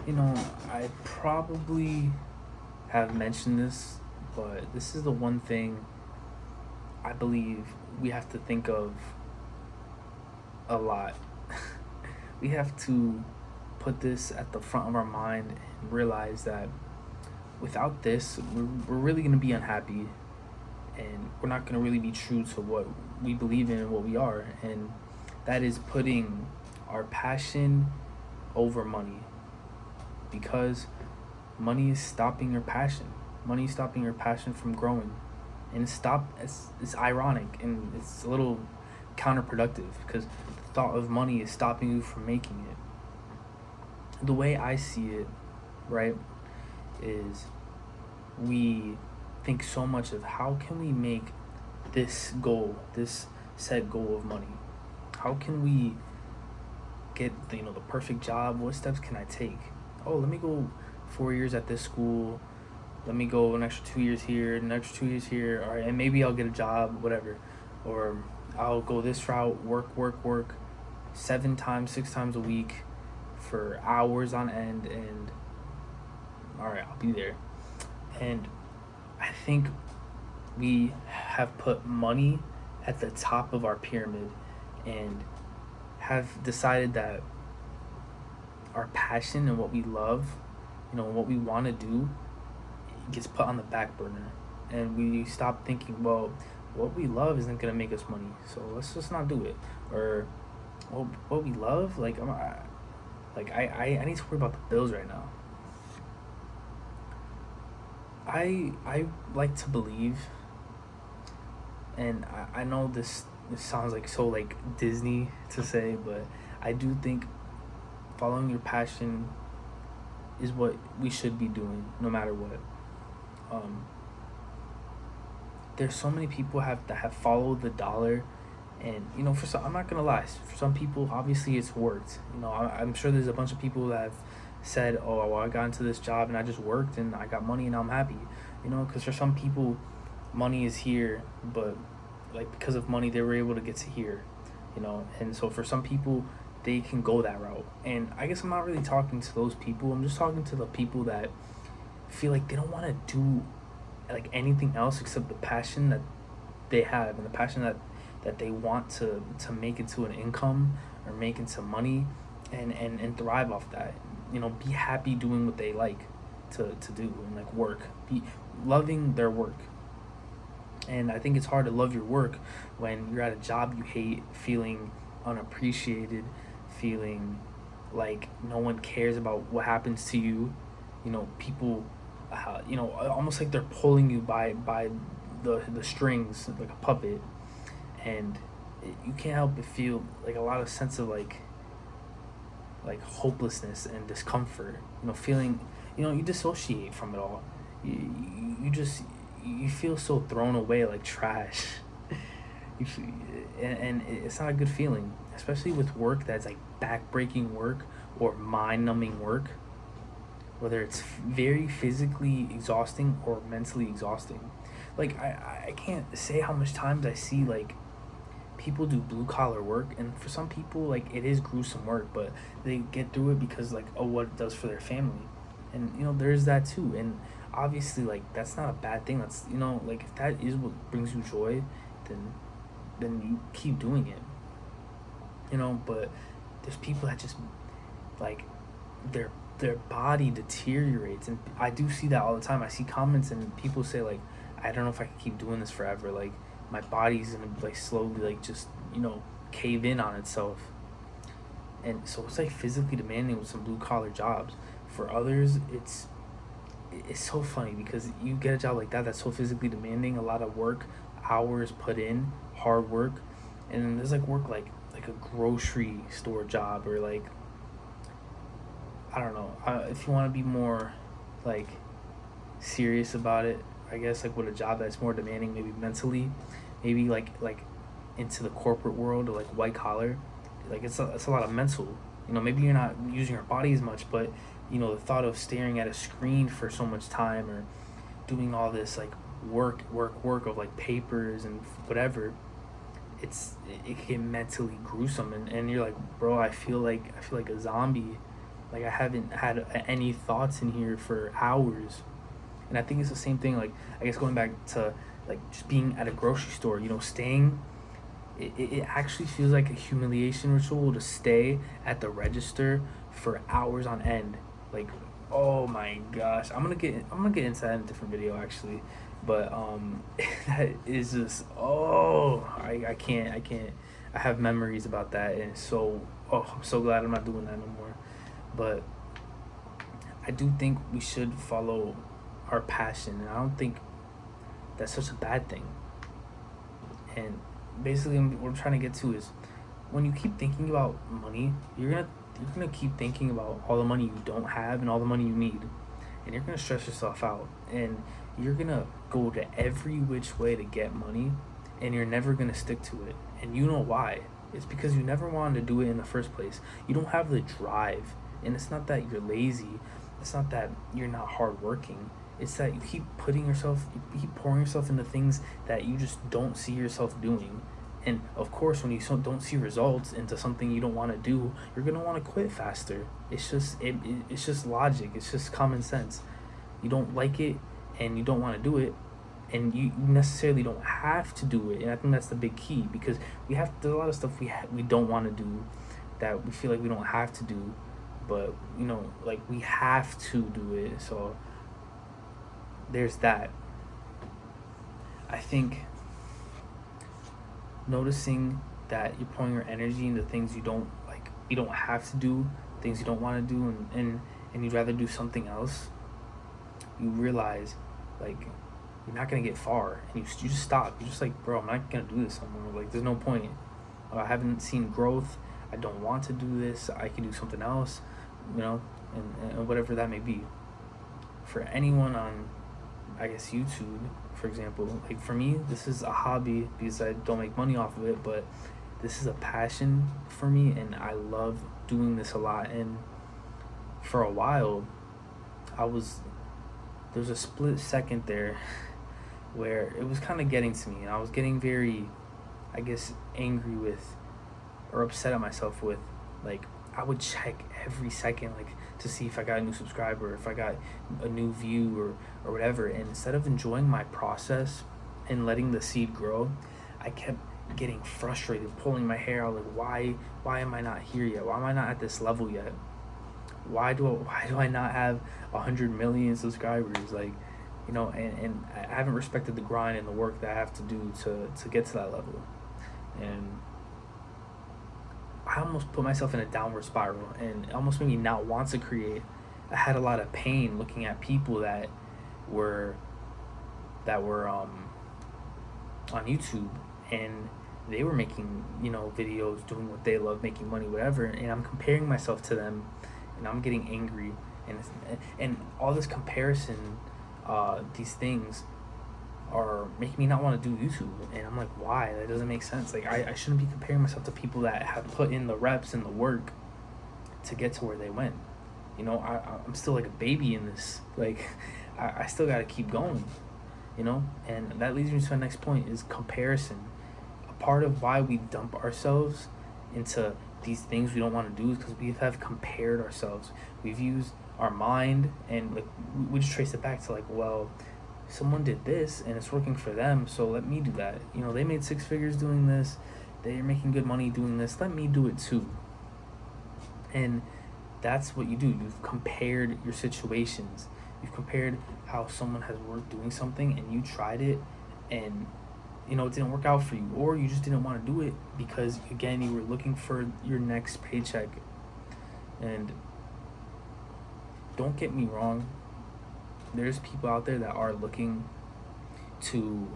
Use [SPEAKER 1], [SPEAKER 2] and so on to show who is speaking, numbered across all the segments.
[SPEAKER 1] You know, I probably have mentioned this, but this is the one thing I believe we have to think of a lot. We have to put this at the front of our mind and realize that without this, we're really going to be unhappy, and we're not going to really be true to what we believe in and what we are. And that is putting our passion over money, because money is stopping your passion. Money is stopping your passion from growing. And it's ironic and it's a little counterproductive because the thought of money is stopping you from making it. The way I see it, right, is we think so much of how can we make this goal, this set goal of money. How can we get the perfect job? What steps can I take? Oh, let me go 4 years at this school. Let me go an extra 2 years here, an extra 2 years here. All right, and maybe I'll get a job, whatever. Or I'll go this route, work 7 times, 6 times a week for hours on end, and all right, I'll be there. And I think we have put money at the top of our pyramid and have decided that our passion and what we love, what we want to do, gets put on the back burner. And we stop thinking, well, what we love isn't going to make us money, so let's just not do it. Or, well, what we love, I need to worry about the bills right now. I like to believe, and I know this sounds like so like Disney to say, but I do think following your passion is what we should be doing no matter what. Um, there's so many people that have followed the dollar, and for some, I'm not gonna lie, for some people obviously it's worked. I'm sure there's a bunch of people that have said, oh, well, I got into this job and I just worked and I got money and I'm happy. Because for some people, money is here, but like because of money they were able to get to here. And so for some people they can go that route, and I guess I'm not really talking to those people. I'm just talking to the people that feel like they don't want to do like anything else except the passion that they have, and the passion that they want to make into an income or make into money, and thrive off that. Be happy doing what they like to do, and like work, be loving their work. And I think it's hard to love your work when you're at a job you hate, feeling unappreciated, feeling like no one cares about what happens to you. People, almost like they're pulling you by the strings like a puppet, and you can't help but feel like a lot of sense of like hopelessness and discomfort. Feeling, you dissociate from it all. You just you feel so thrown away like trash. you f- and it's not a good feeling, especially with work that's like backbreaking work or mind-numbing work, whether it's very physically exhausting or mentally exhausting. Like I can't say how much times I see like people do blue collar work, and for some people like it is gruesome work, but they get through it because like, oh, what it does for their family. And there's that too. And obviously like that's not a bad thing. That's like if that is what brings you joy, then you keep doing it. But there's people that just like their body deteriorates, and I do see that all the time. I see comments and people say like, I don't know if I can keep doing this forever. Like my body's gonna like slowly like just cave in on itself. And so it's like physically demanding with some blue collar jobs. For others, it's so funny because you get a job like that that's so physically demanding, a lot of work, hours put in, hard work, and then there's like work like a grocery store job, or like I don't know. If you want to be more like serious about it, I guess like with a job that's more demanding, maybe mentally, maybe like into the corporate world, or like white collar, like it's a lot of mental. Maybe you're not using your body as much, but the thought of staring at a screen for so much time, or doing all this like work of like papers and whatever, it can get mentally gruesome, and you're like, bro, I feel like a zombie. Like I haven't had any thoughts in here for hours. And I think it's the same thing. Like I guess going back to like just being at a grocery store, you know, staying. It actually feels like a humiliation ritual to stay at the register for hours on end. Like, oh my gosh, I'm gonna get into that in a different video actually, but that is just I can't. I have memories about that, and it's so I'm so glad I'm not doing that no more. But I do think we should follow our passion, and I don't think that's such a bad thing. And basically, what I'm trying to get to is when you keep thinking about money, you're gonna keep thinking about all the money you don't have and all the money you need, and you're gonna stress yourself out, and you're gonna go to every which way to get money, and you're never gonna stick to it. And you know why? It's because you never wanted to do it in the first place. You don't have the drive, and it's not that you're lazy. It's not that you're not hardworking. It's that you keep you keep pouring yourself into things that you just don't see yourself doing. And of course, when you don't see results into something you don't want to do, you're gonna want to quit faster. It's just logic. It's just common sense. You don't like it, and you don't want to do it, and you necessarily don't have to do it. And I think that's the big key, because there's a lot of stuff we don't want to do, that we feel like we don't have to do, but you know, like we have to do it. So there's that. I think noticing that you're pouring your energy into things you don't have to do, things you don't want to do, and you'd rather do something else, you realize like you're not gonna get far, and you just stop. You're just like, bro, I'm not gonna do this anymore. Like, there's no point. I haven't seen growth. I don't want to do this. I can do something else, you know, and whatever that may be. For anyone on, I guess, YouTube, for example, like for me, this is a hobby because I don't make money off of it, but this is a passion for me, and I love doing this a lot. And for a while, there's a split second there where it was kind of getting to me, and I was getting very, I guess, angry with, or upset at myself with, like, I would check every second, like, to see if I got a new subscriber, if I got a new view, or whatever. And instead of enjoying my process and letting the seed grow, I kept getting frustrated, pulling my hair out, like, why am I not here yet? Why am I not at this level yet? Why do I not have 100 million subscribers? Like, you know, and I haven't respected the grind and the work that I have to do to get to that level. And I almost put myself in a downward spiral, and it almost made me not want to create. I had a lot of pain looking at people that were on YouTube, and they were making, you know, videos, doing what they love, making money, whatever, and I'm comparing myself to them, and I'm getting angry, and all this comparison, these things are making me not want to do YouTube. And I'm like, why? That doesn't make sense. Like, I shouldn't be comparing myself to people that have put in the reps and the work to get to where they went. You know, I'm still like a baby in this. Like, I still got to keep going, you know? And that leads me to the next point, is comparison. A part of why we dump ourselves into these things we don't want to do is because we have compared ourselves. We've used our mind, and like we just trace it back to, like, well, someone did this and it's working for them, so let me do that. You know, they made 6 figures doing this, they're making good money doing this, let me do it too. And that's what you do. You've compared your situations. You've compared how someone has worked doing something, and you tried it, and you know, it didn't work out for you, or you just didn't want to do it because, again, you were looking for your next paycheck. And don't get me wrong, there's people out there that are looking to,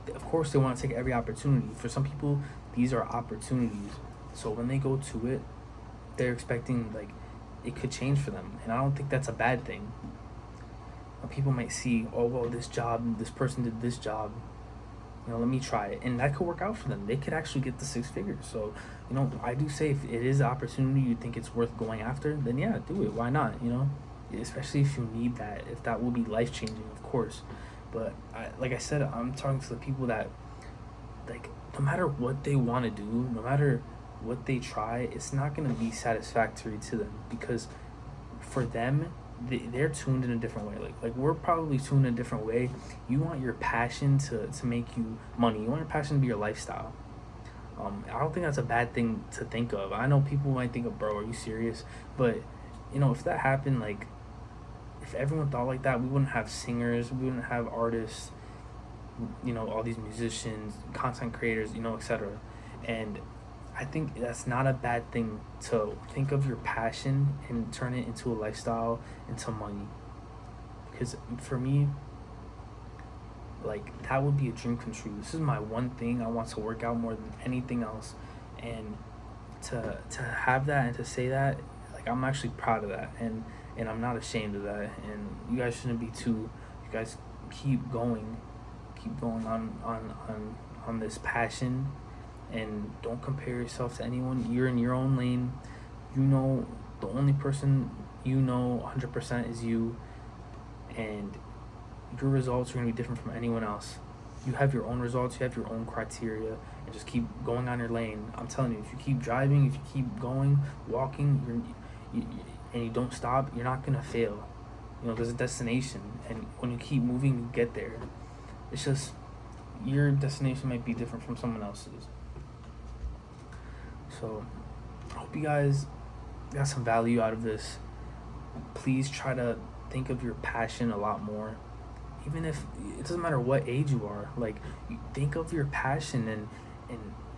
[SPEAKER 1] of course, they want to take every opportunity. For some people, these are opportunities. So when they go to it, they're expecting, like, it could change for them. And I don't think that's a bad thing. People might see, oh, well, this person did this job, you know, let me try it. And that could work out for them. They could actually get the 6 figures. So, you know, I do say, if it is an opportunity you think it's worth going after, then yeah, do it. Why not, you know? Especially if you need that, if that will be life-changing, of course. But like I said, I'm talking to the people that, like, no matter what they want to do, no matter what they try, it's not going to be satisfactory to them, because for them, they're tuned in a different way. Like we're probably tuned in a different way. You want your passion to make you money. You want your passion to be your lifestyle. I don't think that's a bad thing to think of. I know people might think of, bro, are you serious? But, if that happened, like, if everyone thought like that, we wouldn't have singers, we wouldn't have artists, all these musicians, content creators, etc. And I think that's not a bad thing to think of your passion and turn it into a lifestyle, into money. Because for me, like, that would be a dream come true. This is my one thing I want to work out more than anything else. And to have that and to say that, like, I'm actually proud of that, and I'm not ashamed of that. And you guys shouldn't be too. You guys keep going on this passion, and don't compare yourself to anyone. You're in your own lane. The only person 100% is you, and your results are going to be different from anyone else. You have your own results, you have your own criteria, and just keep going on your lane. I'm telling you, if you keep driving, if you keep going, walking, and you don't stop, you're not going to fail. There's a destination, and when you keep moving, you get there. It's just your destination might be different from someone else's. So I hope you guys got some value out of this. Please try to think of your passion a lot more. Even if it doesn't matter what age you are, like, you think of your passion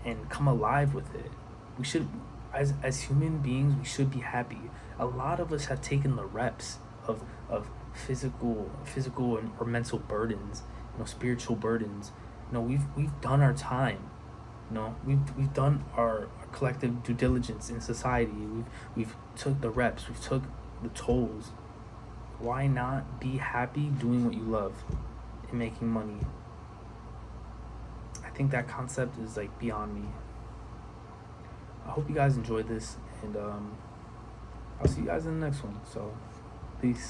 [SPEAKER 1] and come alive with it. We should, as human beings, we should be happy. A lot of us have taken the reps of physical or mental burdens, spiritual burdens. We've done our time. We've done our collective due diligence in society. We've took the reps. We've took the tolls. Why not be happy doing what you love and making money? I think that concept is, like, beyond me. I hope you guys enjoyed this, and I'll see you guys in the next one. So, peace.